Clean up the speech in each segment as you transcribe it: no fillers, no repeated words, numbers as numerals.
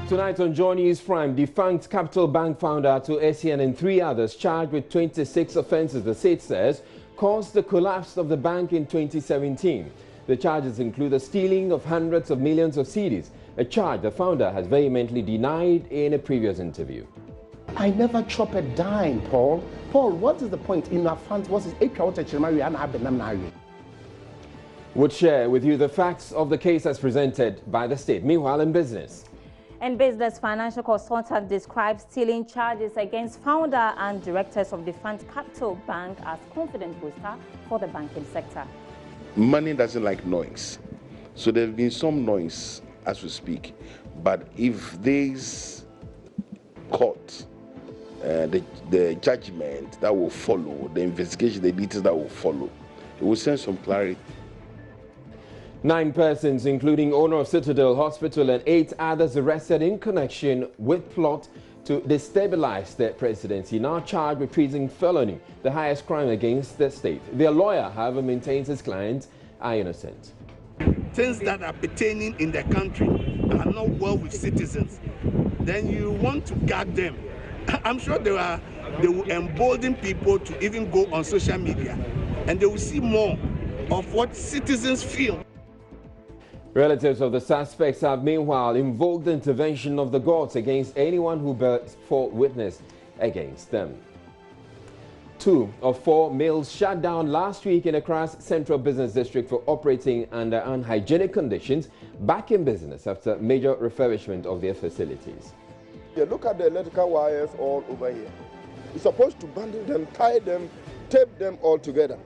Tonight on Joy News Prime, defunct Capital Bank founder to ACN and 3 others charged with 26 offences, the state says, caused the collapse of the bank in 2017. The charges include the stealing of hundreds of millions of cedis, a charge the founder has vehemently denied in a previous interview. I never chop a dime, Paul. Paul, what is the point in our funds? What is it? Would share with you the facts of the case as presented by the state. Meanwhile, in business. And business financial consultant describes stealing charges against founder and directors of defunct Capital Bank as confidence booster for the banking sector. Money doesn't like noise. So there's been some noise as we speak. But if this court, the judgment that will follow, the investigation, the details that will follow, it will send some clarity. 9 persons, including owner of Citadel Hospital and 8 others arrested in connection with plot to destabilize the presidency, now charged with treason felony, the highest crime against the state. Their lawyer, however, maintains his clients are innocent. Things that are pertaining in the country are not well with citizens. Then you want to guard them. I'm sure they will embolden people to even go on social media, and they will see more of what citizens feel. Relatives of the suspects have meanwhile invoked the intervention of the gods against anyone who bears false witness against them. 2 of 4 mills shut down last week in Accra's Central Business District for operating under unhygienic conditions back in business after major refurbishment of their facilities. You look at the electrical wires all over here. You're supposed to bundle them, tie them, tape them all together.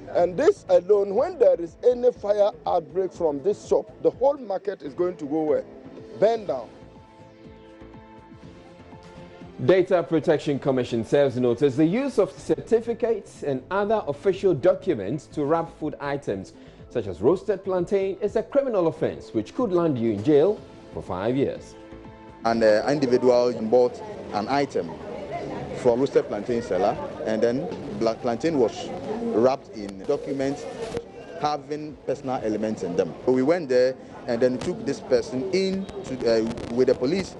And this alone, when there is any fire outbreak from this shop, the whole market is going to go where? Burn down. Data Protection Commission serves notice the use of certificates and other official documents to wrap food items such as roasted plantain is a criminal offense which could land you in jail for 5 years. An individual bought an item from roasted plantain seller, and then black plantain was wrapped in documents having personal elements in them. So we went there and then took this person in with the police.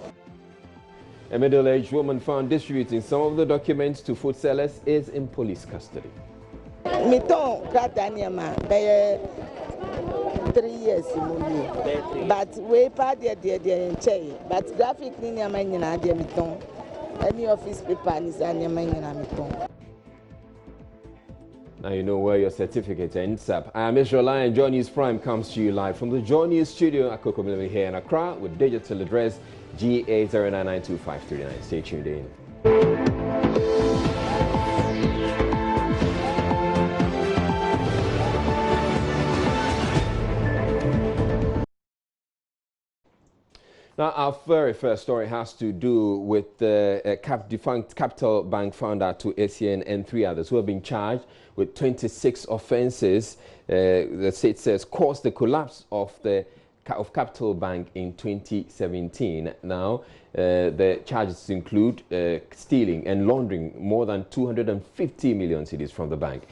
A middle-aged woman found distributing some of the documents to food sellers is in police custody. 3 years, but we part but graphic any office paper is Now you know where your certificate ends up. I am Israel and Joy News Prime comes to you live from the Joy News studio at Kokomilimi here in Accra with digital address GA09925339. Stay tuned in. Now, our very first story has to do with the defunct Capital Bank founder to ACN and 3 others who have been charged with 26 offences. The state says caused the collapse of Capital Bank in 2017. Now, the charges include stealing and laundering more than 250 million cedis from the bank.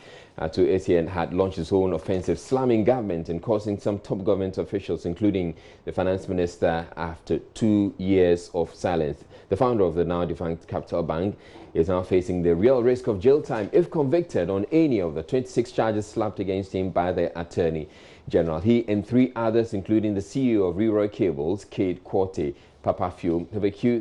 To ACN had launched its own offensive slamming government and causing some top government officials, including the finance minister, after 2 years of silence. The founder of the now defunct Capital Bank is now facing the real risk of jail time if convicted on any of the 26 charges slapped against him by the Attorney General. He and 3 others, including the CEO of Reroy Cables, Kate Quarte Papafio,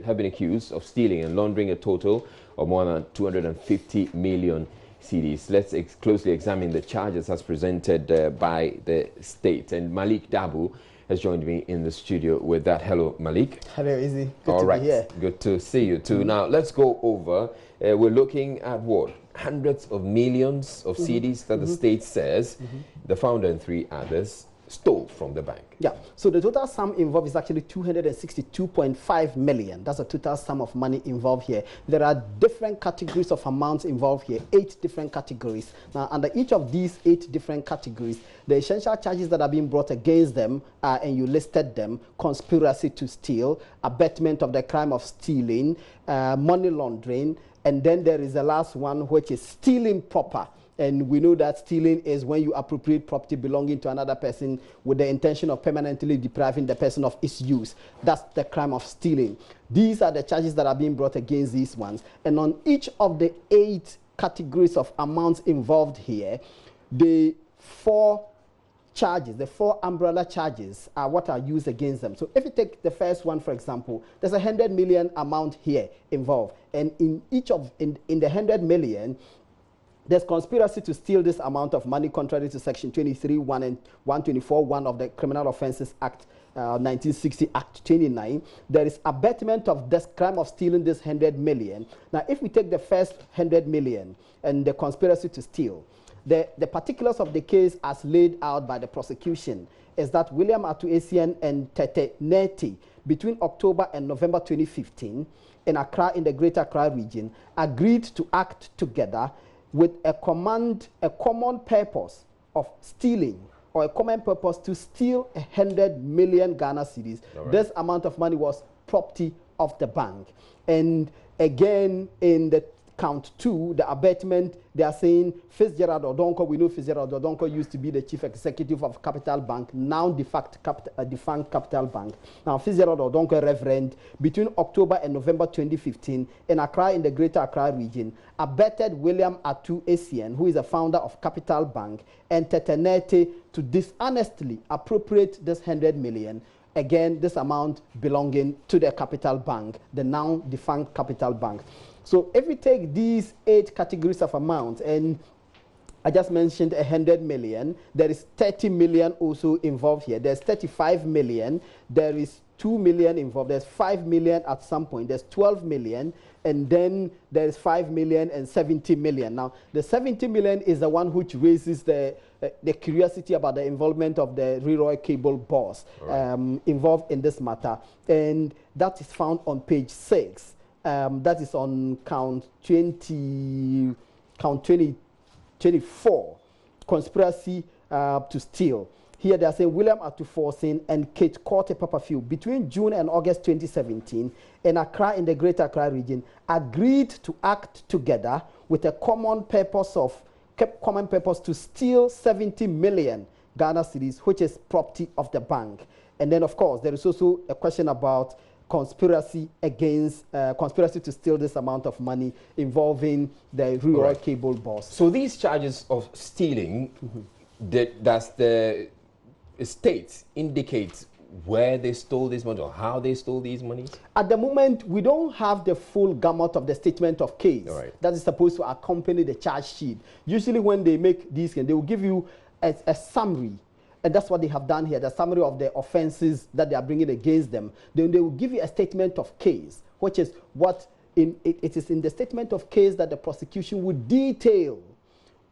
have been accused of stealing and laundering a total of more than 250 million cedis. Let's closely examine the charges as presented by the state. And Malik Dabu has joined me in the studio with that. Hello, Malik. Hello, Izzy. Good All right. to be here. Good to see you too. Now, let's go over. We're looking at what? Hundreds of millions of cedis that the state says the founder and 3 others stole from the bank. Yeah, so the total sum involved is actually 262.5 million. That's the total sum of money involved here. There are different categories of amounts involved here, 8 different categories. Now, under each of these 8 different categories, the essential charges that are being brought against them, and you listed them: conspiracy to steal, abetment of the crime of stealing, money laundering, and then there is the last one, which is stealing proper. And we know that stealing is when you appropriate property belonging to another person with the intention of permanently depriving the person of its use. That's the crime of stealing. These are the charges that are being brought against these ones. And on each of the 8 categories of amounts involved here, the 4 charges, the 4 umbrella charges are what are used against them. So if you take the first one, for example, there's 100 million amount here involved. And in each of, in the 100 million, there's conspiracy to steal this amount of money contrary to Section 23(1) and 124(1) of the Criminal Offences Act 1960, Act 29. There is abetment of this crime of stealing this 100 million. Now, if we take the first 100 million and the conspiracy to steal, the particulars of the case as laid out by the prosecution is that William Atu-Essien and Tete Neti, between October and November 2015, in Accra, in the Greater Accra region, agreed to act together with a common purpose of stealing, or a common purpose to steal 100 million Ghana cedis. Right. This amount of money was property of the bank. And again, in the count 2, the abatement, they are saying Fitzgerald Odonko, we know Fitzgerald Odonko used to be the chief executive of Capital Bank, now defunct Capital Bank. Now, Fitzgerald Odonko, Reverend, between October and November 2015, in Accra, in the Greater Accra region, abetted William Atu-Essien, who is a founder of Capital Bank, and Tetenete to dishonestly appropriate this 100 million. Again, this amount belonging to the Capital Bank, the now defunct Capital Bank. So if we take these 8 categories of amounts, and I just mentioned 100 million, there is 30 million also involved here. There's 35 million, there is 2 million involved, there's 5 million at some point, there's 12 million, and then there's 5 million and 70 million. Now, the 70 million is the one which raises the curiosity about the involvement of the Leroy Cable boss involved in this matter, and that is found on page 6. That is on count 24, conspiracy to steal. Here they are saying William Atu-Essien and Kate Corte Papafield between June and August 2017 in Accra, in the Greater Accra region, agreed to act together with a common purpose to steal 70 million Ghana cedis, which is property of the bank. And then, of course, there is also a question about conspiracy to steal this amount of money involving the Rural Cable boss. So these charges of stealing, does the state indicate where they stole this money or how they stole these monies? At the moment, we don't have the full gamut of the statement of case that is supposed to accompany the charge sheet. Usually when they make these, they will give you a summary. And that's what they have done here, the summary of the offenses that they are bringing against them. Then they will give you a statement of case, which is what it is in the statement of case that the prosecution would detail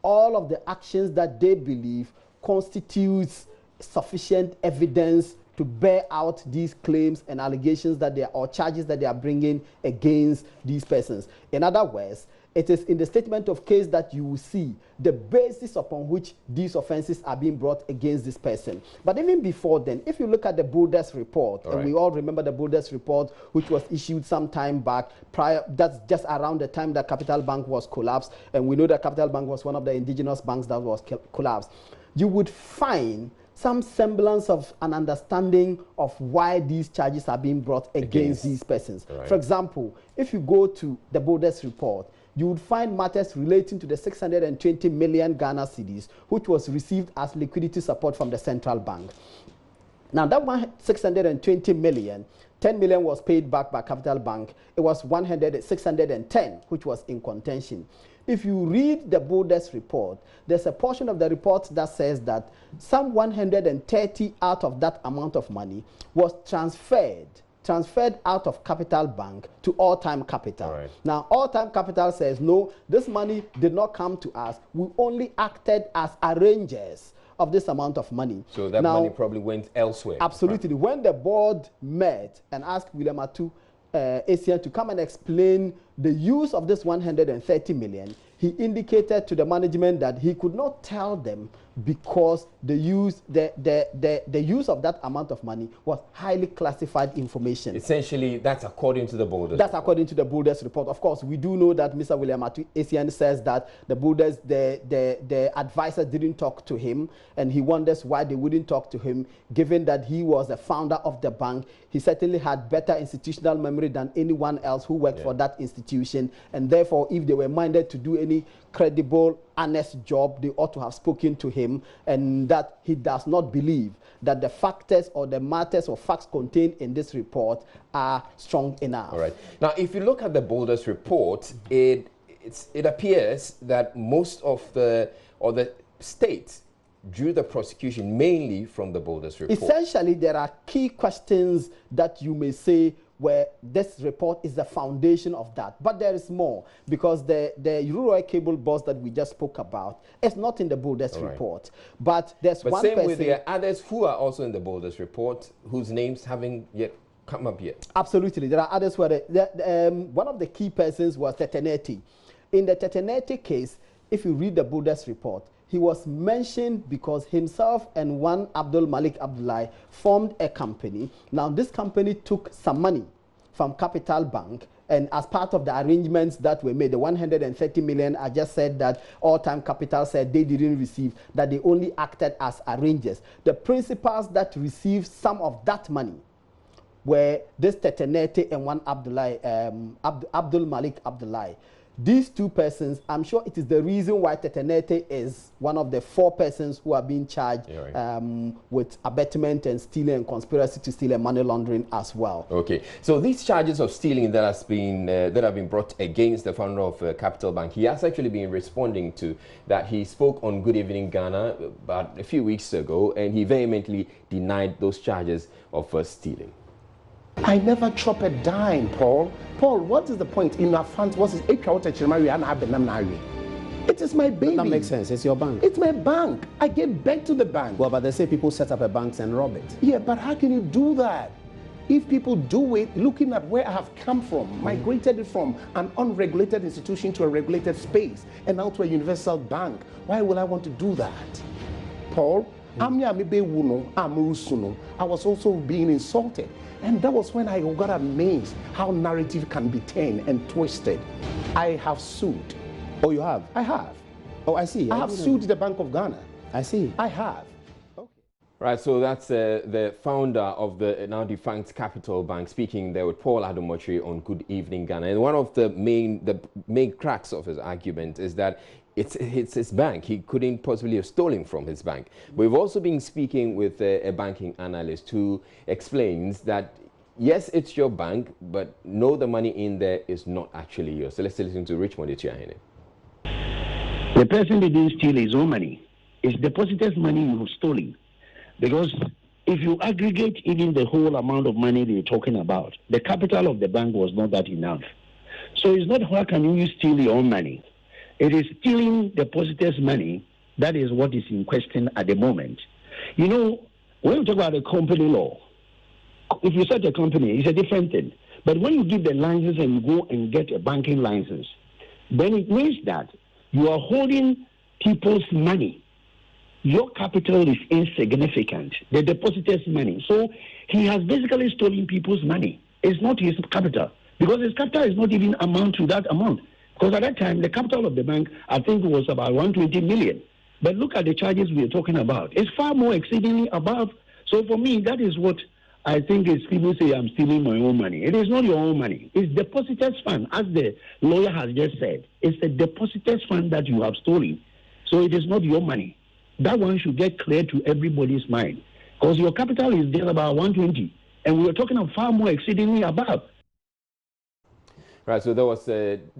all of the actions that they believe constitutes sufficient evidence to bear out these claims and allegations that they are, or charges that they are bringing against these persons. In other words, it is in the statement of case that you will see the basis upon which these offenses are being brought against this person. But even before then, if you look at the Boulders report, and we all remember the Boulders report, which was issued some time back, that's just around the time that Capital Bank was collapsed, and we know that Capital Bank was one of the indigenous banks that was collapsed, you would find some semblance of an understanding of why these charges are being brought against these persons. For example, if you go to the Boulders report, you would find matters relating to the 620 million Ghana cedis, which was received as liquidity support from the central bank. Now, that 620 million, 10 million was paid back by Capital Bank. It was 610, which was in contention. If you read the Boulders report, there's a portion of the report that says that some 130 out of that amount of money was transferred out of Capital Bank to All Time Capital. Now, All Time Capital says, no, this money did not come to us. We only acted as arrangers of this amount of money. So that money probably went elsewhere. Absolutely. When the board met and asked William Atu-Essien to come and explain the use of this 130 million, he indicated to the management that he could not tell them because the use of that amount of money was highly classified information. Essentially, that's according to the Boulders. That's according to the Boulders report. Of course, we do know that Mr. William Atu-Essien says that the Boulders, the advisor didn't talk to him, and he wonders why they wouldn't talk to him, given that he was the founder of the bank. He certainly had better institutional memory than anyone else who worked for that institution, and therefore, if they were minded to do any credible, honest job, they ought to have spoken to him, and that he does not believe that the factors or the matters or facts contained in this report are strong enough. All right. Now, if you look at the Boulders report, it appears that most of the states drew the prosecution mainly from the Boulders report. Essentially, there are key questions that you may say where this report is the foundation of that. But there is more, because the rural cable boss that we just spoke about is not in the Boulders report. But there's one same person... with the others who are also in the Boulders report, whose names haven't yet come up yet. Absolutely. There are others where one of the key persons was Teteneti. In the Teteneti case, if you read the Boulders report, he was mentioned because himself and one Abdul Malik Abdullahi formed a company. Now, this company took some money from Capital Bank, and as part of the arrangements that were made, the 130 million, I just said that All Time Capital said they didn't receive, that they only acted as arrangers. The principals that received some of that money were this Tetenete and one Abdul Malik Abdullahi. These two persons, I'm sure it is the reason why Tetenete is one of the 4 persons who are being charged with abetment and stealing and conspiracy to steal and money laundering as well. Okay, so these charges of stealing that have been brought against the founder of Capital Bank, he has actually been responding to that. He spoke on Good Evening Ghana about a few weeks ago, and he vehemently denied those charges of stealing. I never chop a dime, Paul. Paul, what is the point in our funds? What is it is my baby. That makes sense. It's your bank. It's my bank. I gave back to the bank. Well, but they say people set up a bank and rob it. Yeah, but how can you do that? If people do it, looking at where I have come from, migrated it from an unregulated institution to a regulated space, and now to a universal bank, why will I want to do that? Paul, I was also being insulted. And that was when I got amazed how narrative can be turned and twisted. I have sued. Oh, you have? I have. Oh, I see. I have sued the Bank of Ghana. I see. I have. Okay. Right, so that's the founder of the now defunct Capital Bank speaking there with Paul Adomotri on Good Evening Ghana. And one of the main cracks of his argument is that it's his bank. He couldn't possibly have stolen from his bank. We've also been speaking with a banking analyst who explains that, yes, it's your bank, but no, the money in there is not actually yours. So let's listen to Richmond Etiahene. The person didn't steal his own money. It's depositor's money you have stolen. Because if you aggregate even the whole amount of money they're talking about, the capital of the bank was not that enough. So it's not how can you steal your own money. It is stealing depositors' money. That is what is in question at the moment. You know, when you talk about the company law, if you set a company, it's a different thing. But when you give the license and you go and get a banking license, then it means that you are holding people's money. Your capital is insignificant, the depositor's money. So he has basically stolen people's money. It's not his capital, because his capital is not even amount to that amount. Because at that time, the capital of the bank, I think, was about 120 million. But look at the charges we are talking about. It's far more exceedingly above. So for me, that is what I think is people say I'm stealing my own money. It is not your own money. It's depositor's fund, as the lawyer has just said. It's a depositor's fund that you have stolen. So it is not your money. That one should get clear to everybody's mind. Because your capital is there about 120. And we are talking of far more exceedingly above. Right, so that was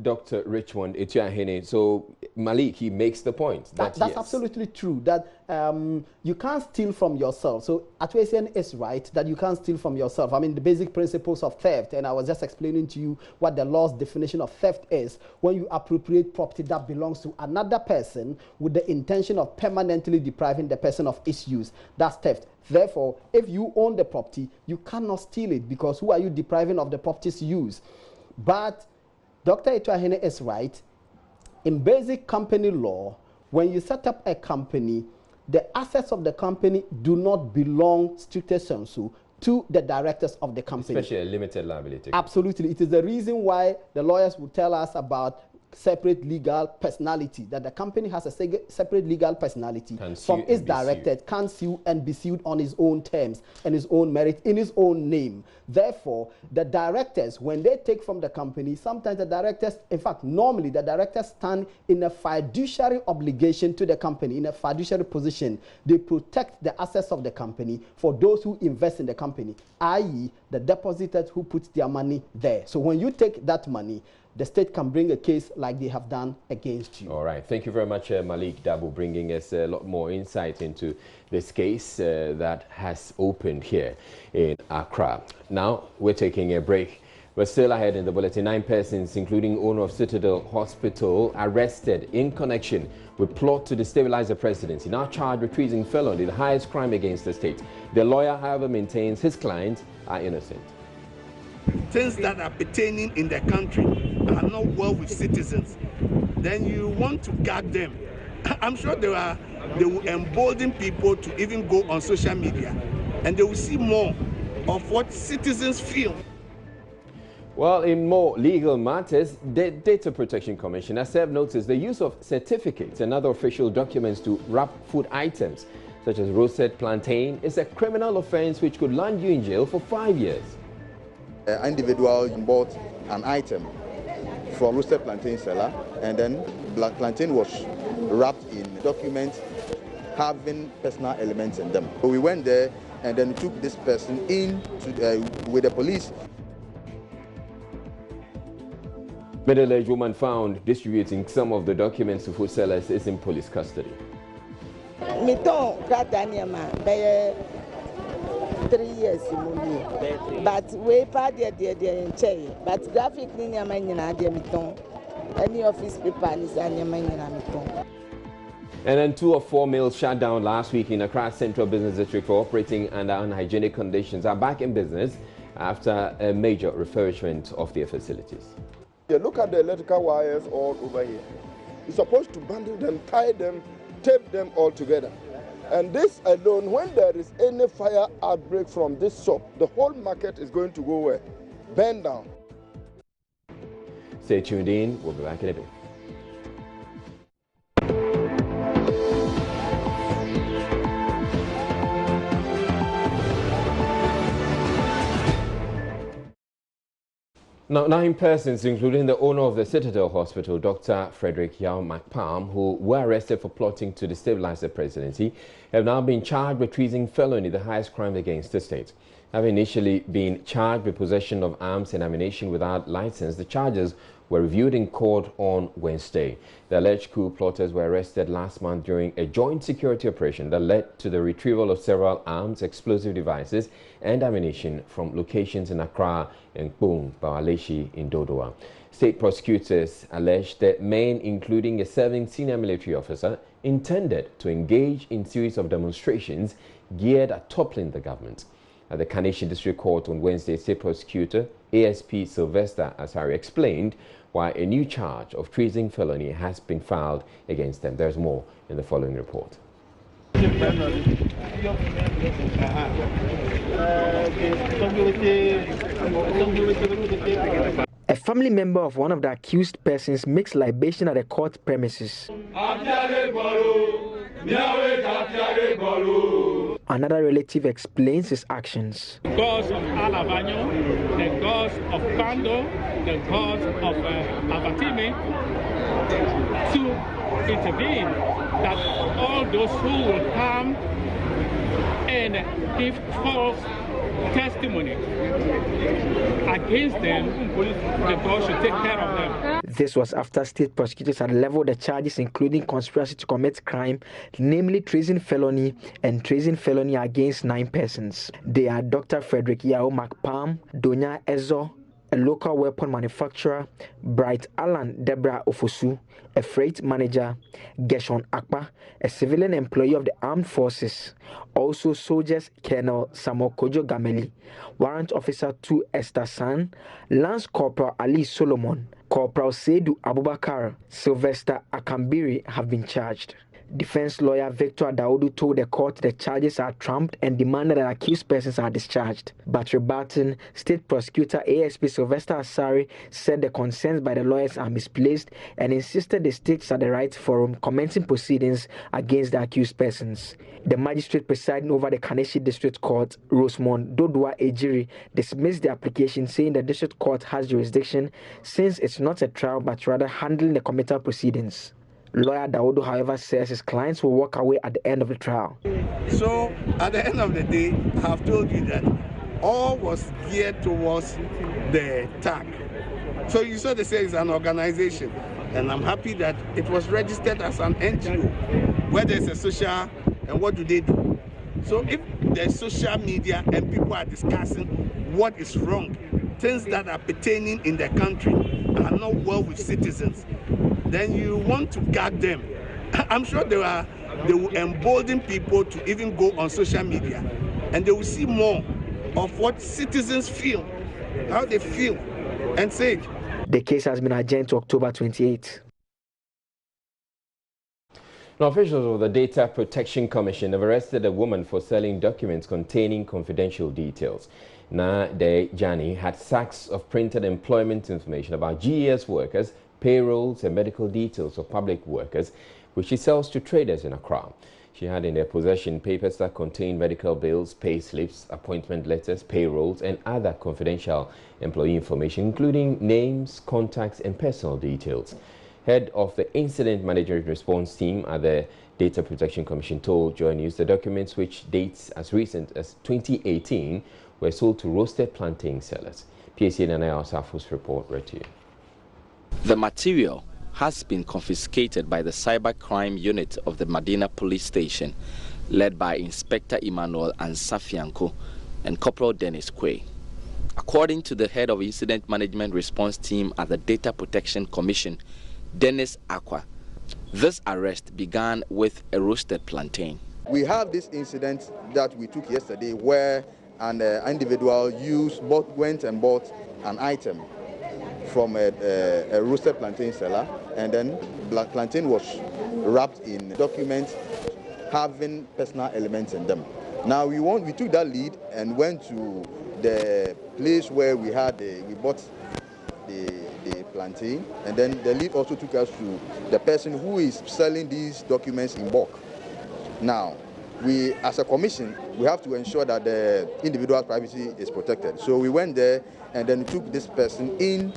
Dr. Richmond Etiahene. So Malik, he makes the point. That's absolutely true, that you can't steal from yourself. So Atu-Essien is right that you can't steal from yourself. I mean, the basic principles of theft, and I was just explaining to you what the law's definition of theft is. When you appropriate property that belongs to another person with the intention of permanently depriving the person of its use, that's theft. Therefore, if you own the property, you cannot steal it, because who are you depriving of the property's use? But Dr. Ituahene is right. In basic company law, when you set up a company, the assets of the company do not belong strictly sensu to the directors of the company. Especially a limited liability. Absolutely. It is the reason why the lawyers will tell us about separate legal personality, that the company has a separate legal personality from its director, can sue and be sued on his own terms and his own merit in his own name. Therefore, the directors, when they take from the company, sometimes the directors, in fact, normally the directors stand in a fiduciary obligation to the company, in a fiduciary position. They protect the assets of the company for those who invest in the company, i.e. the depositors who put their money there. So when you take that money, the state can bring a case like they have done against you. All right. Thank you very much, Malik Dabo, bringing us a lot more insight into this case that has opened here in Accra. Now, we're taking a break. We're still ahead in the bulletin. 9 persons, including owner of Citadel Hospital, arrested in connection with plot to destabilize the presidency. Now charged with treason felony, the highest crime against the state. The lawyer, however, maintains his clients are innocent. Things that are pertaining in the country are not well with citizens, then you want to guard them. I'm sure they will embolden people to even go on social media, and they will see more of what citizens feel. Well, in more legal matters, the Data Protection Commission has served notice the use of certificates and other official documents to wrap food items, such as roasted plantain, is a criminal offense which could land you in jail for 5 years. An individual bought an item from roasted plantain seller, and then black plantain was wrapped in documents having personal elements in them. So we went there and then took this person in with the police. Middle-aged woman found distributing some of the documents to food sellers is in police custody. 3 years but we part the but graphic any office paper is And then 2 of 4 mills shut down last week in Accra Central Business District for operating under unhygienic conditions are back in business after a major refurbishment of their facilities. You look at the electrical wires all over here. You're supposed to bundle them, tie them, tape them all together. And this alone, when there is any fire outbreak from this shop, the whole market is going to go where? Burn down. Stay tuned in. We'll be back in a bit. Now, 9 persons, including the owner of the Citadel Hospital, Dr. Frederick Yao McPalm, who were arrested for plotting to destabilize the presidency, have now been charged with treason felony, the highest crime against the state. Having initially been charged with possession of arms and ammunition without license, the charges were reviewed in court on Wednesday. The alleged coup plotters were arrested last month during a joint security operation that led to the retrieval of several arms, explosive devices and ammunition from locations in Accra and Kpung, Bawaleshi in Dodowa. State prosecutors alleged that men, including a serving senior military officer, intended to engage in series of demonstrations geared at toppling the government. At the Kaneshie District Court on Wednesday, State Prosecutor ASP Sylvester Asari explained why a new charge of treason felony has been filed against them. There's more in the following report. A family member of one of the accused persons makes libation at the court premises. Another relative explains his actions. The gods of Alavanyo, the gods of Pando, the gods of Abatime, to intervene that all those who will come and give false testimony against them, the God should take care of them. This was after state prosecutors had leveled the charges including conspiracy to commit crime, namely treason felony and treason felony against 9 persons. They are Dr. Frederick Yao McPalm, Donya Ezo, a local weapon manufacturer, Bright Alan Deborah Ofosu, a freight manager, Gershon Akpa, a civilian employee of the armed forces, also soldiers Colonel Samuel Kojo Gameli, Warrant Officer 2 Esther San, Lance Corporal Ali Solomon, Corporal Seidu Abubakar, Sylvester Akambiri have been charged. Defense lawyer Victor Adaudu told the court the charges are trumped and demanded that accused persons are discharged. But rebutting, State Prosecutor ASP Sylvester Asari said the concerns by the lawyers are misplaced and insisted the state is at the right forum commencing proceedings against the accused persons. The magistrate presiding over the Kaneshi District Court, Rosemond Dodua Ejiri, dismissed the application, saying the district court has jurisdiction since it's not a trial but rather handling the committal proceedings. Lawyer Daudu, however, says his clients will walk away at the end of the trial. So, at the end of the day, I have told you that all was geared towards the tag. So you saw they say it's an organization, and I'm happy that it was registered as an NGO, where there's a social, and what do they do? So if there's social media and people are discussing what is wrong, things that are pertaining in the country are not well with citizens, then you want to gag them. I'm sure they will embolden people to even go on social media, and they will see more of what citizens feel, how they feel, and say it. The case has been adjourned to October 28. Now, officials of the Data Protection Commission have arrested a woman for selling documents containing confidential details. Nade Jani had sacks of printed employment information about GES workers, payrolls and medical details of public workers, which she sells to traders in Accra. She had in their possession papers that contained medical bills, pay slips, appointment letters, payrolls and other confidential employee information, including names, contacts and personal details. Head of the Incident Management Response Team at the Data Protection Commission told Joy News the documents, which dates as recent as 2018, were sold to roasted plantain sellers. PSA Nana Osafu's report read to you. The material has been confiscated by the cybercrime unit of the Medina Police Station, led by Inspector Emmanuel Ansafianko and Corporal Dennis Quay. According to the head of Incident Management Response Team at the Data Protection Commission, Dennis Aqua, this arrest began with a roasted plantain. We have this incident that we took yesterday where an individual went and bought an item from a roasted plantain seller, and then black plantain was wrapped in documents having personal elements in them. Now we took that lead and went to the place where we bought the plantain, and then the lead also took us to the person who is selling these documents in bulk. Now, we, as a commission, we have to ensure that the individual's privacy is protected. So we went there and then took this person in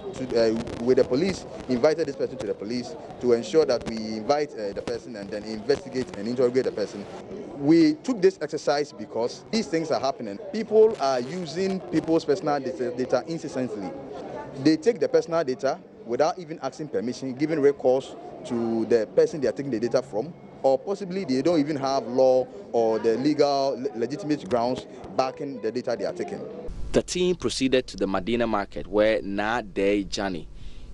with the police, invited this person to the police to ensure that we invite the person and then investigate and interrogate the person. We took this exercise because these things are happening. People are using people's personal data incessantly. They take the personal data without even asking permission, giving recourse to the person they are taking the data from, or possibly they don't even have law or the legal legitimate grounds backing the data they are taking. The team proceeded to the Medina market where Nade Jani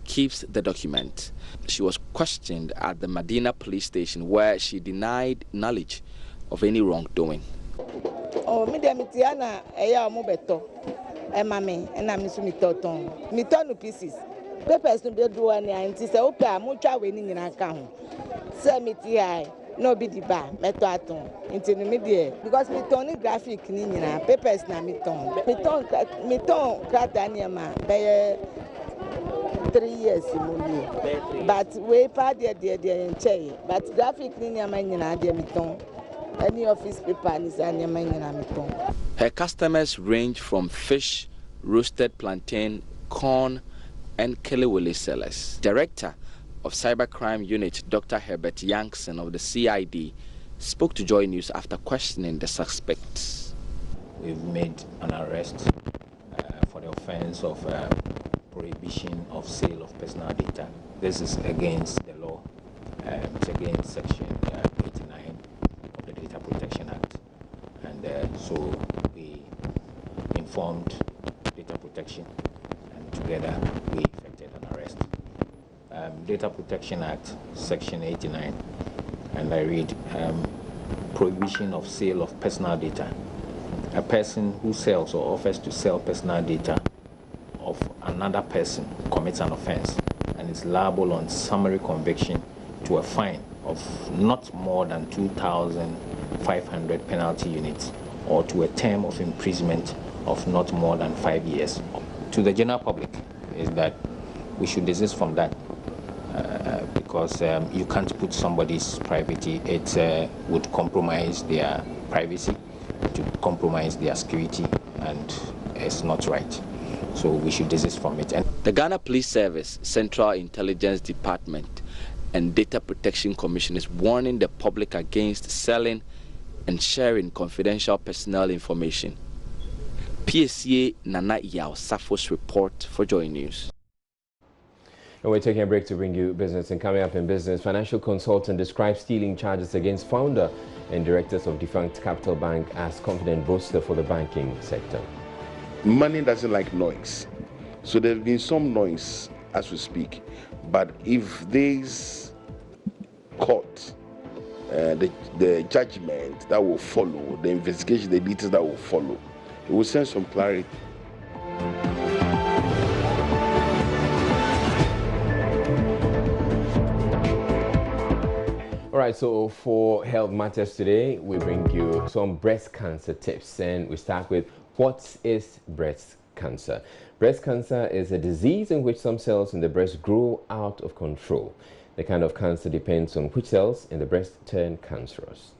keeps the document. She was questioned at the Medina police station where she denied knowledge of any wrongdoing. Oh, me de mitiana eya mo beto. E mame na me so mitoton. Mitonu pieces. Papers no be do ani anti se o pa mo twa we ni nyina ka ho. Se mitia no be di ba meto aton. Inti no me de because mitoni graphic ni nyina papers na miton. Miton krata ni ma be 3 years mo. But we pa de nche. But graphic ni nyama nyina de miton. Any office paper is an miton. Her customers range from fish, roasted plantain, corn, and kelewele sellers. Director of Cybercrime Unit, Dr. Herbert Yankson of the CID, spoke to Joy News after questioning the suspects. We've made an arrest for the offense of prohibition of sale of personal data. This is against the law. It's against Section 89 of the Data Protection Act. And so we informed Data Protection, and together we effected an arrest. Data Protection Act, Section 89, and I read prohibition of sale of personal data. A person who sells or offers to sell personal data of another person commits an offense and is liable on summary conviction to a fine of not more than 2,500 penalty units or to a term of imprisonment of not more than 5 years. To the general public is that we should desist from that because you can't put somebody's privacy. It would compromise their privacy, to compromise their security, and it's not right. So we should desist from it. The Ghana Police Service, Central Intelligence Department, and Data Protection Commission is warning the public against selling and sharing confidential personnel information. PSA Nana Yao Safo's report for Joy News. And we're taking a break to bring you business. And coming up in business, financial consultant describes stealing charges against founder and directors of defunct Capital Bank as confident booster for the banking sector. Money doesn't like noise. So there's been some noise as we speak. But if this court, the judgment that will follow, the investigation, the details that will follow, it will send some clarity. All right, so for Health Matters today, we bring you some breast cancer tips, and we start with what is breast cancer? Breast cancer is a disease in which some cells in the breast grow out of control. The kind of cancer depends on which cells in the breast turn cancerous.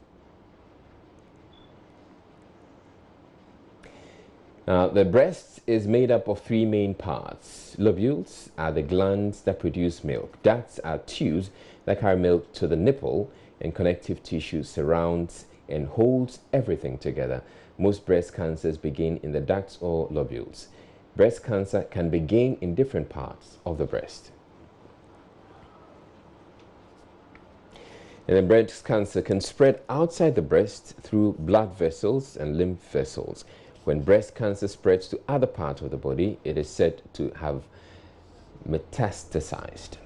The breast is made up of three main parts. Lobules are the glands that produce milk. Ducts are tubes that carry milk to the nipple, and connective tissue surrounds and holds everything together. Most breast cancers begin in the ducts or lobules. Breast cancer can begin in different parts of the breast. And then breast cancer can spread outside the breast through blood vessels and lymph vessels. When breast cancer spreads to other parts of the body, it is said to have metastasized.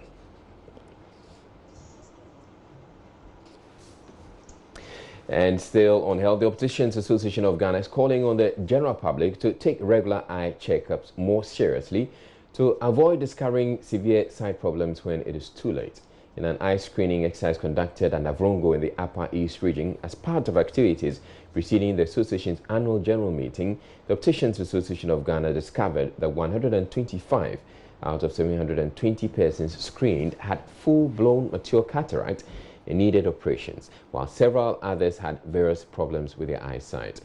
And still on health, the Opticians Association of Ghana is calling on the general public to take regular eye checkups more seriously to avoid discovering severe sight problems when it is too late. In an eye screening exercise conducted at Navrongo in the Upper East region as part of activities preceding the association's annual general meeting, the Opticians Association of Ghana discovered that 125 out of 720 persons screened had full-blown mature cataract and needed operations, while several others had various problems with their eyesight.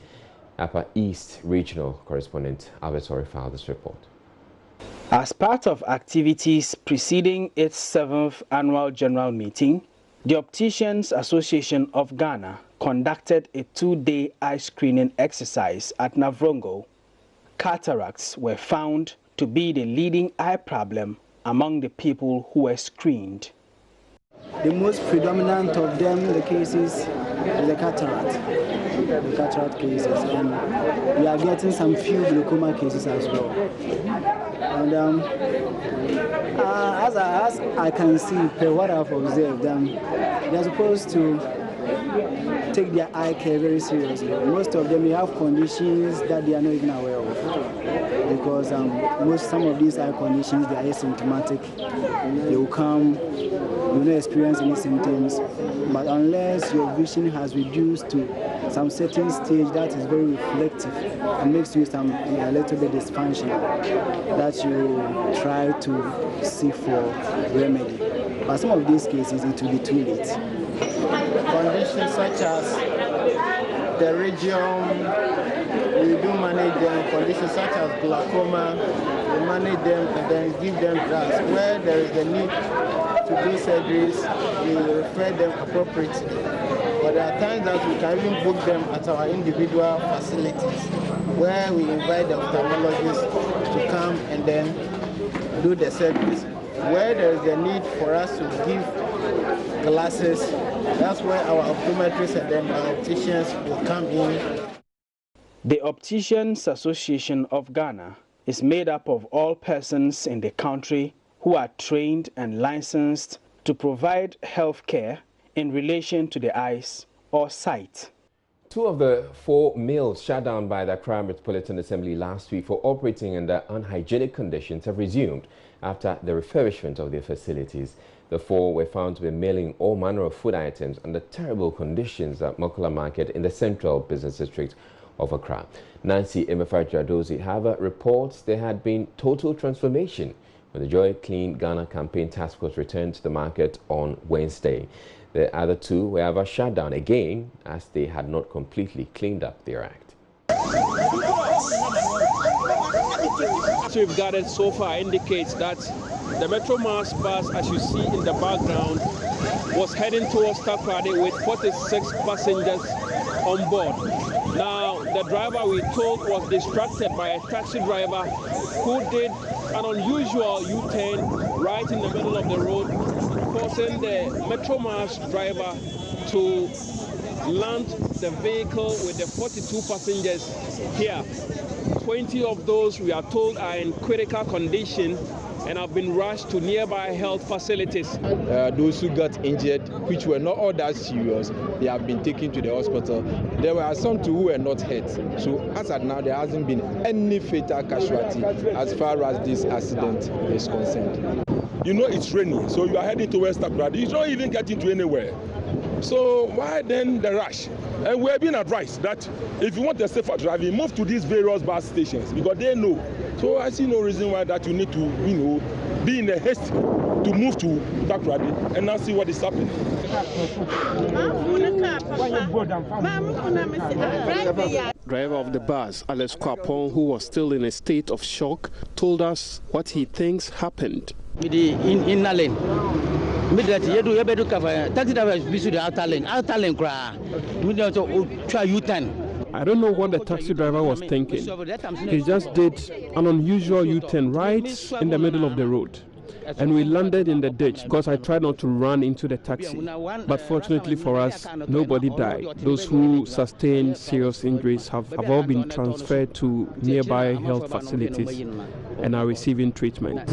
Upper East Regional Correspondent Albert Ori filed this report. As part of activities preceding its 7th annual general meeting, the Opticians Association of Ghana conducted a 2-day eye screening exercise at Navrongo. Cataracts were found to be the leading eye problem among the people who were screened. The most predominant of them, the cases, is the cataract cases, and we are getting some few glaucoma cases as well. And as I can see, per what I've observed, they're supposed to take their eye care very seriously. Most of them have conditions that they are not even aware of, because some of these eye conditions, they are asymptomatic. They will come, you will not experience any symptoms, but unless your vision has reduced to some certain stage that is very reflective and makes you a little bit dysfunctional, that you try to seek for remedy. But some of these cases, it will be too late. Conditions such as the region, we do manage them. Conditions such as glaucoma, we manage them and then give them drugs. Where there is the need to do surgeries, we refer them appropriately. But there are times that we can even book them at our individual facilities, where we invite the ophthalmologists to come and then do the surgeries. Where there is a need for us to give glasses, that's where our optometrists and then our opticians will come in. The Opticians Association of Ghana is made up of all persons in the country who are trained and licensed to provide health care in relation to the eyes or sight. 2 of the 4 mills shut down by the Accra Metropolitan Assembly last week for operating under unhygienic conditions have resumed after the refurbishment of their facilities. The 4 were found to be milling all manner of food items under terrible conditions at Mokola Market in the central business district of Accra. Nancy Emefa-Jadozi, however, reports there had been total transformation when the Joy Clean Ghana campaign task force returned to the market on Wednesday. The other 2 were ever shut down again as they had not completely cleaned up their act. What we've gathered so far indicates that the Metro Mass bus, as you see in the background, was heading towards Takoradi with 46 passengers on board. Now, the driver, we told, was distracted by a taxi driver who did an unusual U-turn right in the middle of the road, forcing the Metro Mass driver to land the vehicle with the 42 passengers here. 20 of those, we are told, are in critical condition and have been rushed to nearby health facilities. Those who got injured, which were not all that serious, they have been taken to the hospital. There were some too who were not hurt. So as at now, there hasn't been any fatal casualty as far as this accident is concerned. You know it's raining, so you are heading towards Takoradi. You don't even get into anywhere. So why then the rush? And we're being advised that if you want a safer driving, move to these various bus stations because they know. So I see no reason why that you need to, be in a haste to move to Takoradi and now see what is happening. Driver of the bus, Alex Kwapon, who was still in a state of shock, told us what he thinks happened. In lane. Taxi drivers be the outer lane try U-turn. I don't know what the taxi driver was thinking. He just did an unusual U-turn right in the middle of the road. And we landed in the ditch because I tried not to run into the taxi. But fortunately for us, nobody died. Those who sustained serious injuries have all been transferred to nearby health facilities and are receiving treatment.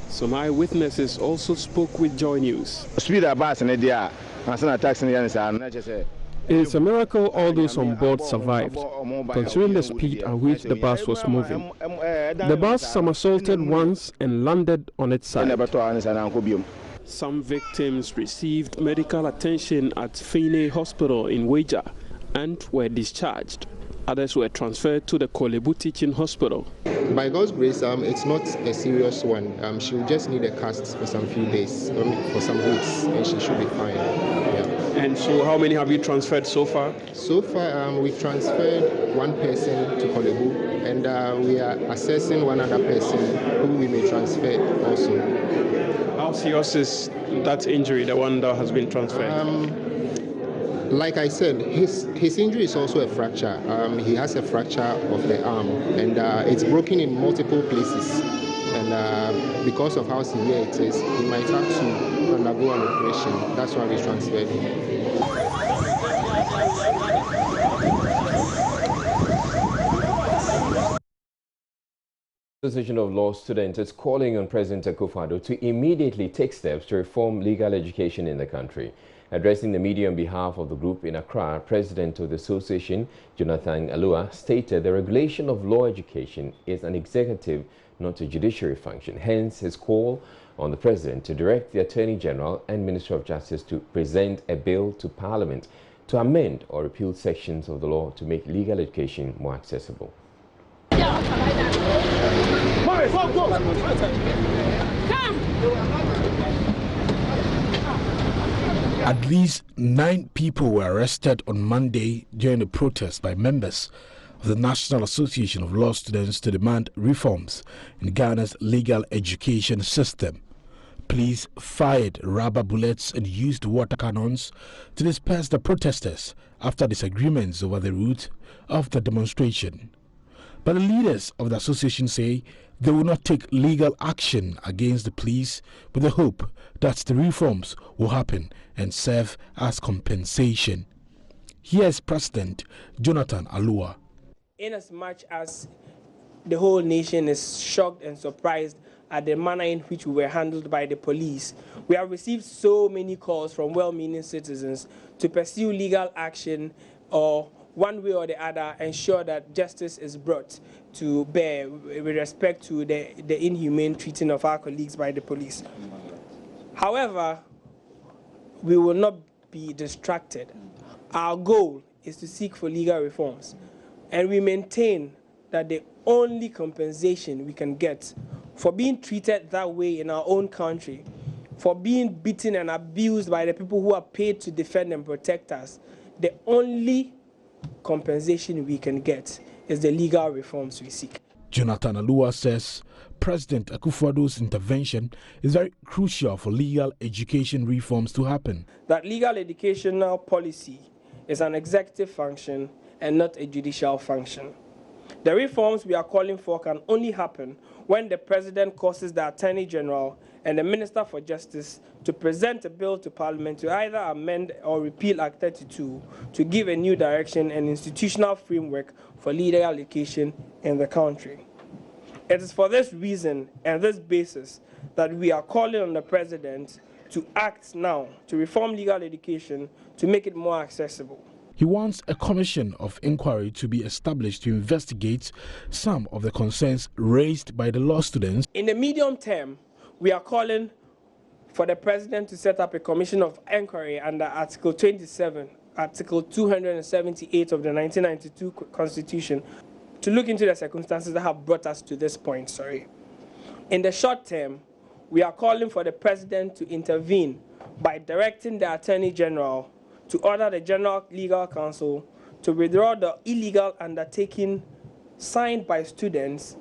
Some eyewitnesses also spoke with Joy News. It's a miracle all those on board survived, considering the speed at which the bus was moving. The bus somersaulted once and landed on its side. Some victims received medical attention at Fene Hospital in Weja and were discharged. Others were transferred to the Kolebu Teaching Hospital. By God's grace, it's not a serious one. She will just need a cast for some few days, for some weeks, and she should be fine. Yeah. And so how many have you transferred so far? So far, we've transferred one person to Kolebu, and we are assessing one other person who we may transfer also. How serious is that injury, the one that has been transferred? Like I said, his injury is also a fracture. He has a fracture of the arm, and it's broken in multiple places. And because of how severe it is, he might have to undergo an operation. That's why we transferred him. The Association of Law Students is calling on President Akufo-Addo to immediately take steps to reform legal education in the country. Addressing the media on behalf of the group in Accra, President of the Association, Jonathan Alua, stated the regulation of law education is an executive, not a judiciary function. Hence, his call on the President to direct the Attorney General and Minister of Justice to present a bill to Parliament to amend or repeal sections of the law to make legal education more accessible. At least 9 people were arrested on Monday during a protest by members of the National Association of Law Students to demand reforms in Ghana's legal education system. Police fired rubber bullets and used water cannons to disperse the protesters after disagreements over the route of the demonstration. But the leaders of the association say they will not take legal action against the police with the hope that the reforms will happen and serve as compensation. Here's President Jonathan Alua. Inasmuch as the whole nation is shocked and surprised at the manner in which we were handled by the police, we have received so many calls from well-meaning citizens to pursue legal action or one way or the other ensure that justice is brought to bear with respect to the inhumane treating of our colleagues by the police. However, we will not be distracted. Our goal is to seek for legal reforms, and we maintain that the only compensation we can get for being treated that way in our own country, for being beaten and abused by the people who are paid to defend and protect us, the only compensation we can get is the legal reforms we seek. Jonathan Alua says President Akufo-Addo's intervention is very crucial for legal education reforms to happen. That legal educational policy is an executive function and not a judicial function. The reforms we are calling for can only happen when the President causes the Attorney General and the Minister for Justice to present a bill to Parliament to either amend or repeal Act 32 to give a new direction and institutional framework for legal education in the country. It is for this reason and this basis that we are calling on the President to act now to reform legal education to make it more accessible. He wants a commission of inquiry to be established to investigate some of the concerns raised by the law students. In the medium term, we are calling for the President to set up a commission of inquiry under Article 27, Article 278 of the 1992 Constitution to look into the circumstances that have brought us to this point. In the short term, we are calling for the President to intervene by directing the Attorney General to order the General Legal Counsel to withdraw the illegal undertaking signed by students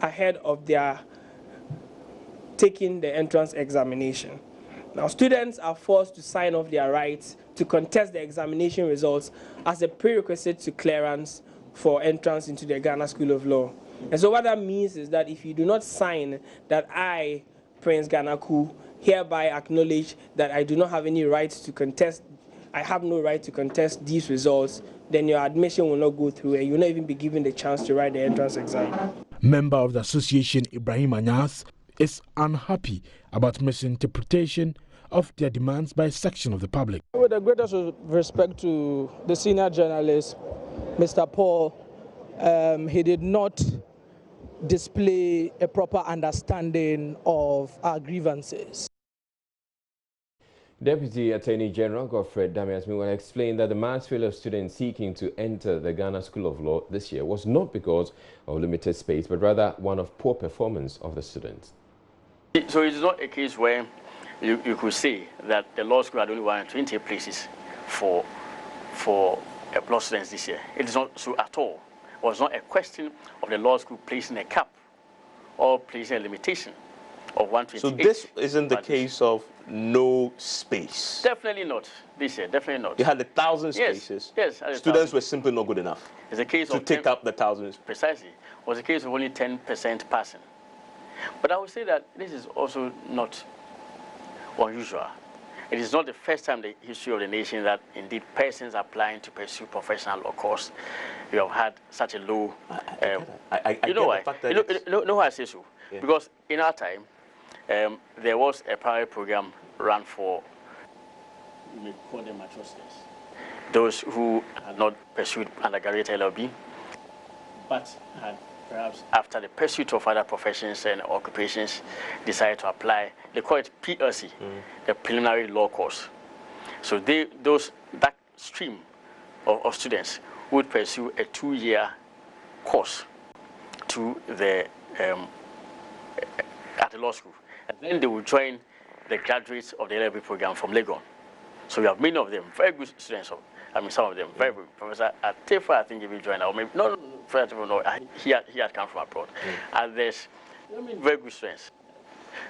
ahead of their taking the entrance examination. Now, students are forced to sign off their rights to contest the examination results as a prerequisite to clearance for entrance into the Ghana School of Law. And so what that means is that if you do not sign that I, Prince Ganaku, hereby acknowledge that I do not have any rights to contest, I have no right to contest these results, then your admission will not go through and you will not even be given the chance to write the entrance exam. Member of the association, Ibrahim Anyas, is unhappy about misinterpretation of their demands by a section of the public. With the greatest respect to the senior journalist, Mr. Paul, he did not display a proper understanding of our grievances. Deputy Attorney General Godfrey Damiasmi will explain that the mass failure of students seeking to enter the Ghana School of Law this year was not because of limited space, but rather one of poor performance of the students. So it's not a case where you could say that the law school had only 120 places for law students this year. It is not so at all. It was not a question of the law school placing a cap or placing a limitation of 128. So this isn't the case of no space? Definitely not this year, definitely not. You had 1,000 spaces. Yes. Students were simply not good enough. It's a case to take up the 1,000. Precisely. It was a case of only 10% passing. But I would say that this is also not unusual. It is not the first time in the history of the nation that indeed persons applying to pursue professional law course, you have had such a low. You know why? You know why I say so? Yeah. Because in our time, there was a private program run for, you may call them mature students, those who had not pursued undergraduate LLB, but had perhaps after the pursuit of other professions and occupations decided to apply. They call it PLC, the preliminary law course. So that stream of students would pursue a 2-year course to the at the law school, and then they will join the graduates of the LLB program from Legon. So we have many of them, very good students. Some of them very good. Professor Atefa, I think he will join, or maybe no, he had come from abroad. And there's very good students.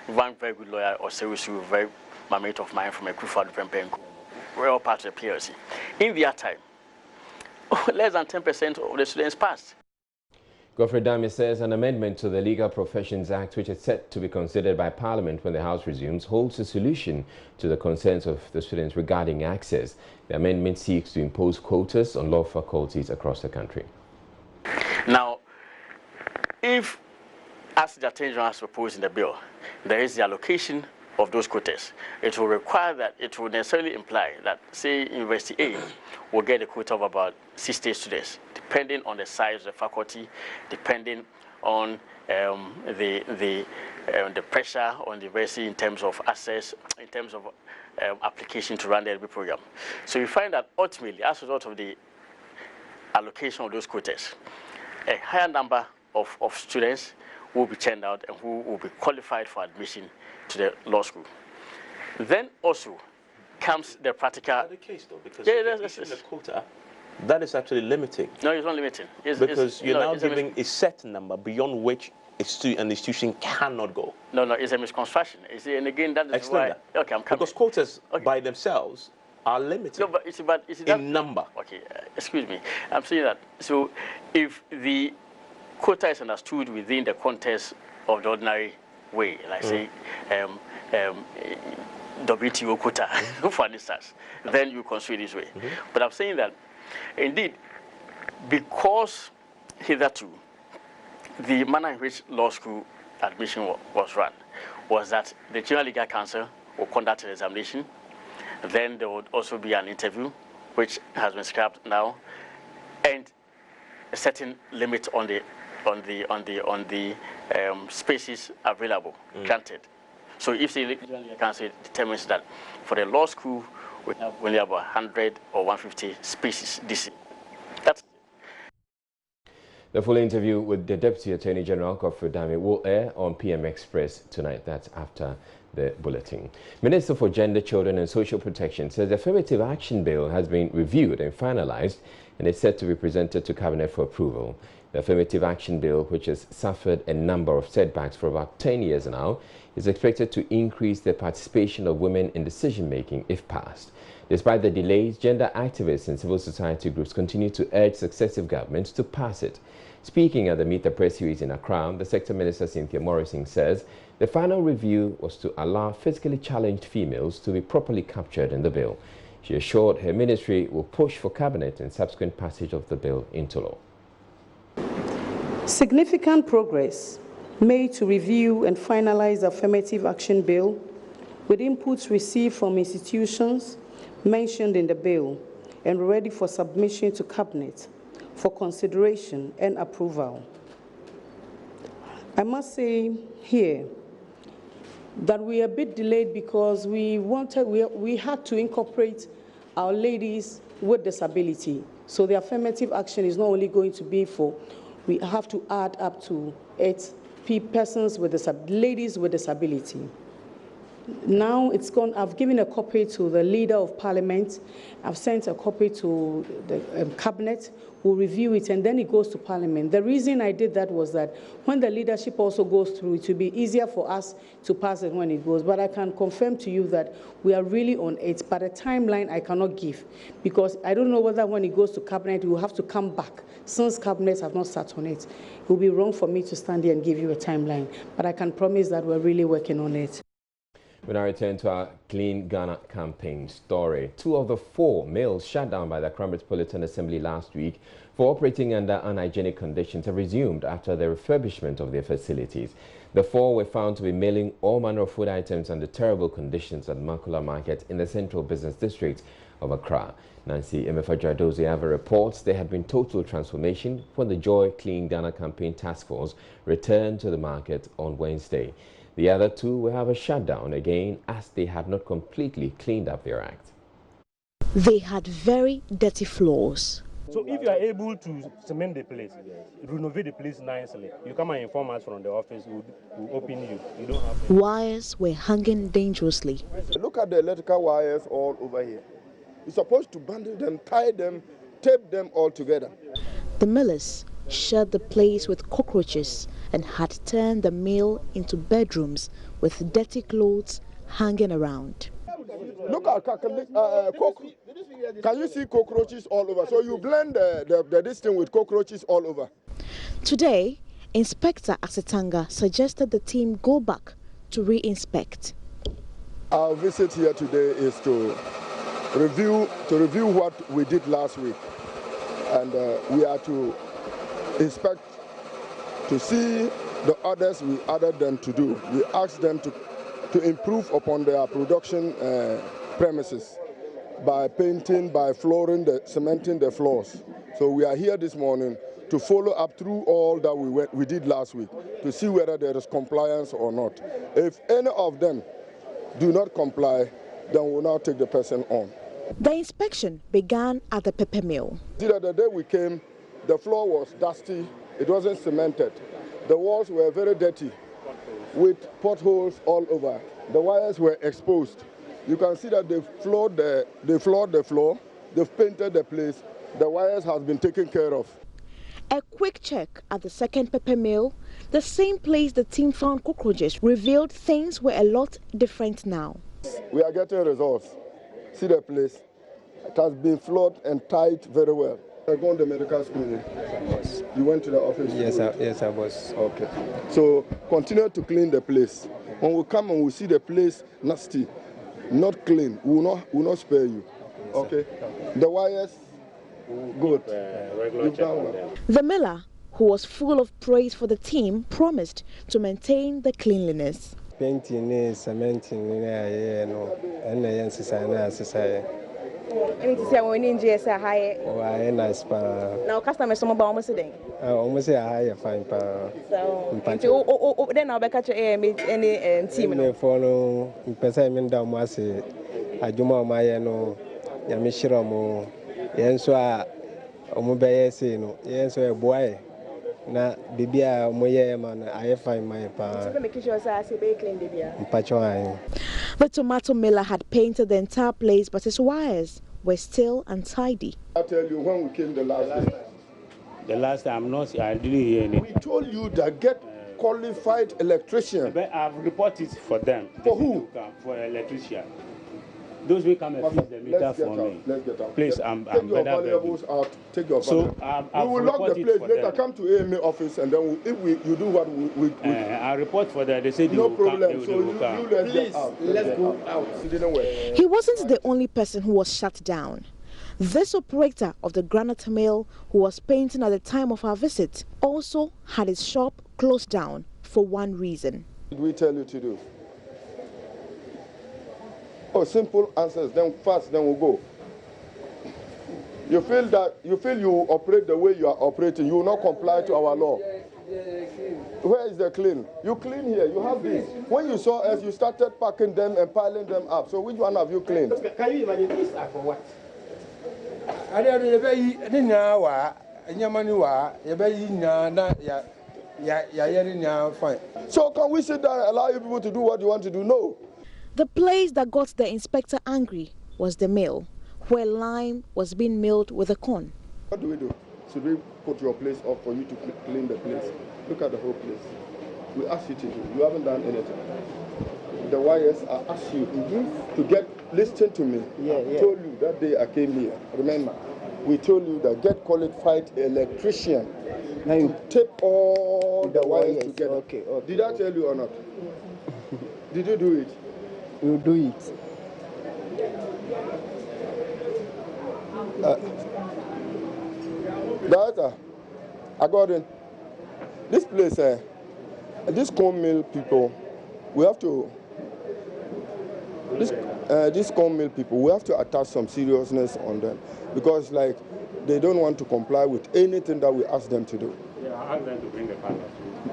One very good lawyer, or Serusu, very my mate of mine from a Kufadu Pempenko. We're all part of the PLC. In their time, less than 10% of the students passed. Godfrey Dami says an amendment to the Legal Professions Act, which is set to be considered by Parliament when the House resumes, holds a solution to the concerns of the students regarding access. The amendment seeks to impose quotas on law faculties across the country. Now, if, as the Attorney General has proposed in the bill, there is the allocation of those quotas, it will require that, it will necessarily imply that, say, University A will get a quota of about 60 students, depending on the size of the faculty, depending on the pressure on the university in terms of access, in terms of application to run the LB program. So you find that ultimately, as a result of the allocation of those quotas, a higher number of students will be churned out and who will be qualified for admission to the law school. Then also comes the practical. Is that the case though? Because the quota, that is actually limiting. No, it's not limiting. Because you're now giving a set number beyond which an institution cannot go. No, it's a misconstruction. And again, that is Explain why. that. Okay, I'm coming. Because quotas by themselves are limited. No, but it's in that number. Okay, excuse me. I'm saying that. So, if the quota is understood within the context of the ordinary way, like say WTO quota, for instance, then you consider this way. But I'm saying that, indeed, because hitherto the manner in which law school admission was run was that the General Legal Council will conduct an examination, then there would also be an interview, which has been scrapped now, and a certain limit on the spaces available, granted. So if the General Legal Council determines that for the law school we have only about 100 or 150 spaces this year, that's the full interview with the Deputy Attorney General, Godfrey Dami, will air on PM Express tonight. That's after the bulletin. Minister for Gender, Children and Social Protection says the Affirmative Action Bill has been reviewed and finalized and is set to be presented to Cabinet for approval. The Affirmative Action Bill, which has suffered a number of setbacks for about 10 years now, is expected to increase the participation of women in decision-making if passed. Despite the delays, gender activists and civil society groups continue to urge successive governments to pass it. Speaking at the Meet the Press series in Accra, the Sector Minister Cynthia Morrison says the final review was to allow physically challenged females to be properly captured in the bill. She assured her ministry will push for cabinet and subsequent passage of the bill into law. Significant progress made to review and finalize the Affirmative Action Bill with inputs received from institutions mentioned in the bill and ready for submission to Cabinet for consideration and approval. I must say here that we are a bit delayed because we had to incorporate our ladies with disability. So the affirmative action is not only going to be for, we have to add up to 8 persons with ladies with disability. Now it's gone. I've given a copy to the Leader of Parliament. I've sent a copy to the Cabinet. We'll review it and then it goes to Parliament. The reason I did that was that when the leadership also goes through, it will be easier for us to pass it when it goes. But I can confirm to you that we are really on it. But a timeline I cannot give because I don't know whether when it goes to Cabinet, we will have to come back. Since Cabinets have not sat on it, it will be wrong for me to stand here and give you a timeline. But I can promise that we're really working on it. We now return to our Clean Ghana campaign story. 2 of the 4 mills shut down by the Accra Metropolitan Assembly last week for operating under unhygienic conditions have resumed after the refurbishment of their facilities. The 4 were found to be milling all manner of food items under terrible conditions at Makula Market in the Central Business District of Accra. Nancy Emefa-Jadoziava reports there had been total transformation when the Joy Clean Ghana campaign task force returned to the market on Wednesday. The other 2 will have a shutdown again as they had not completely cleaned up their act. They had very dirty floors. So if you are able to cement the place, renovate the place nicely, you come and inform us from the office, we'll open you. You don't have to. Wires were hanging dangerously. Look at the electrical wires all over here. You're supposed to bundle them, tie them, tape them all together. The millers shared the place with cockroaches and had turned the mill into bedrooms with dirty clothes hanging around. Look at can you see cockroaches all over? So you blend this thing with cockroaches all over. Today, Inspector Asetanga suggested the team go back to re-inspect. Our visit here today is to review what we did last week, and we are to inspect to see the others we added them to do. We asked them to improve upon their production premises by painting, by flooring, cementing the floors. So we are here this morning to follow up through all that we did last week to see whether there is compliance or not. If any of them do not comply, then we will now take the person on. The inspection began at the pepper mill. The day we came, the floor was dusty, it wasn't cemented. The walls were very dirty with potholes all over. The wires were exposed. You can see that they floored the floor, they've painted the place, the wires have been taken care of. A quick check at the second pepper mill, the same place the team found cockroaches, revealed things were a lot different now. We are getting results. See the place. It has been floored and tied very well. I go on the medical screening. You went to the office? Yes, I was. Okay. So continue to clean the place. When we come and we see the place nasty, not clean, we will not spare you. Okay. The wires, good. You've done well. The miller, who was full of praise for the team, promised to maintain the cleanliness. Painting, cementing, nice. Now, customers, some about almost a day. Almost a higher fine. So, then I'll be catching any team. Follow Pessimon Damasi, Ajuma Mayano, Yamishiramo, Yensua, Omobayasino, Yenso, a boy. Na bibia moye man I find my pa. The tomato miller had painted the entire place, but his wires were still untidy. I tell you, when we came the last time, I didn't hear anything. We told you that get qualified electrician. But I've reported for them. For who? For electrician. Those will come and fix the meter for me. Let's get out. Please, take your valuables out. Take your valuables. So we will lock the place. Later, come to AMA office, and then you do what we I report for that. They say no problem. So you let's get out. Let's go out. It didn't work. He wasn't the only person who was shut down. This operator of the granite mill, who was painting at the time of our visit, also had his shop closed down for one reason. What did we tell you to do? Oh, simple answers, then fast, then we'll go. You feel you operate the way you are operating, you will not comply to our law. Where is the clean? You clean here, you have this. When you saw us, you started packing them and piling them up. So which one have you cleaned? Can you imagine this for what? So can we sit down and allow you people to do what you want to do? No. The place that got the inspector angry was the mill, where lime was being milled with a corn. What do we do? Should we put your place up for you to clean the place? Look at the whole place. We asked you to do. You haven't done anything. The wires, I asked you to listen to me. I told you that day I came here. Remember, we told you that get qualified electrician to tape all the wires together. Okay. Did I tell you or not? Did you do it? You do it. Director, I got in. This place, this corn mill people, we have to. This corn mill people, we have to attach some seriousness on them because, like, they don't want to comply with anything that we ask them to do. Yeah, I asked them to bring the partners.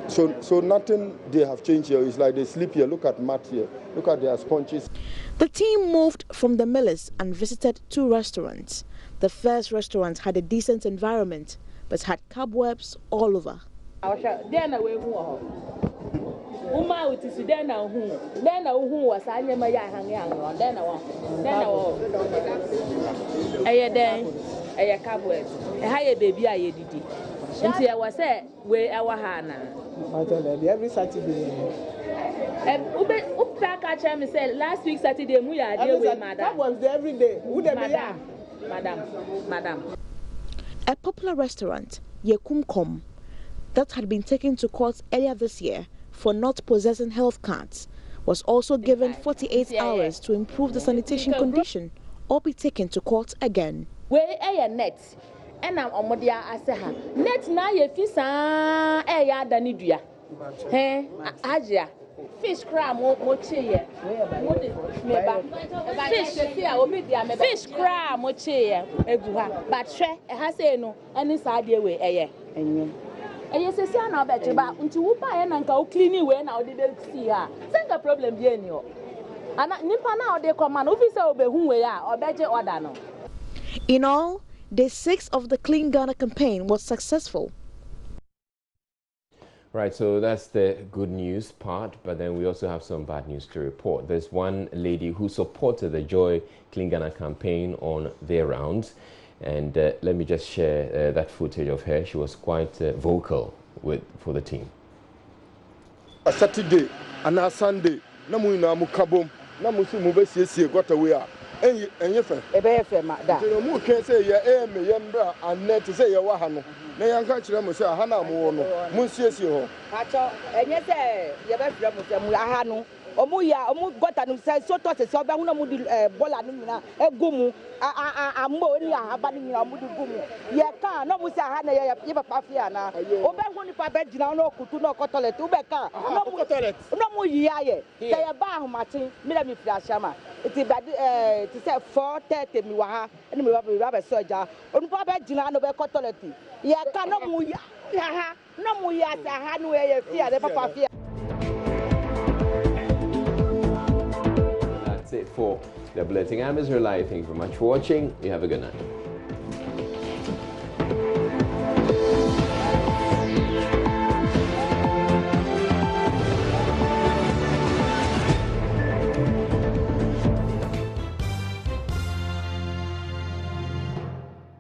So nothing they have changed here. It's like they sleep here. Look at mat here. Look at their sponges. The team moved from the millers and visited 2 restaurants. The first restaurant had a decent environment, but had cobwebs all over. Every Saturday. Last week Saturday, we are there with madam. That was there every day. Madam. A popular restaurant, Yekumkom, that had been taken to court earlier this year for not possessing health cards was also given 48 hours to improve the sanitation condition or be taken to court again. Where a net and I'm Omodia Asaha. Net na ye fisa ya danidua. Aja. Fish crab mochi. Fish crab mochi. But she has no any side way. And yes, I know better, but until we buy and go cleaning way now, didn't see her. Send a problem, Jenny. And Nipa now they come and officer obey whom we are or better or than. In all, day 6 of the Clean Ghana campaign was successful. Right, so that's the good news part, but then we also have some bad news to report. There's one lady who supported the Joy Clean Ghana campaign on their rounds. And let me just share that footage of her. She was quite vocal for the team. A Saturday and a Sunday, no more na mukabom, no more so mubesi got away. And you friend, a bear, madam. You can't say ya me yambra and net to say ya wahano. Nay, I catch them with Hana Mono, Monsieur. Pacho, and yes, you better Muhano. Omuya omu gota no say so to say oba huna mu di bola no nyina egumu ambo ni ahaba ni nyina mu di gumu ye ka no mu say ha na ye papa fia na oba hu ni pa be gina no okutu no toilet ube ka no mu toilet no mu yi aye say ye ba ahumate mi na mi fira shama ti ba ti say 4:30 mi wa ha ni mi ba be soja onu pa be gina no be toilet ye ka no mu ya ha no mu ya say ha no ye fia de papa fia. That's it for the bulletin. I'm Israel. Thank you very much for watching. You have a good night.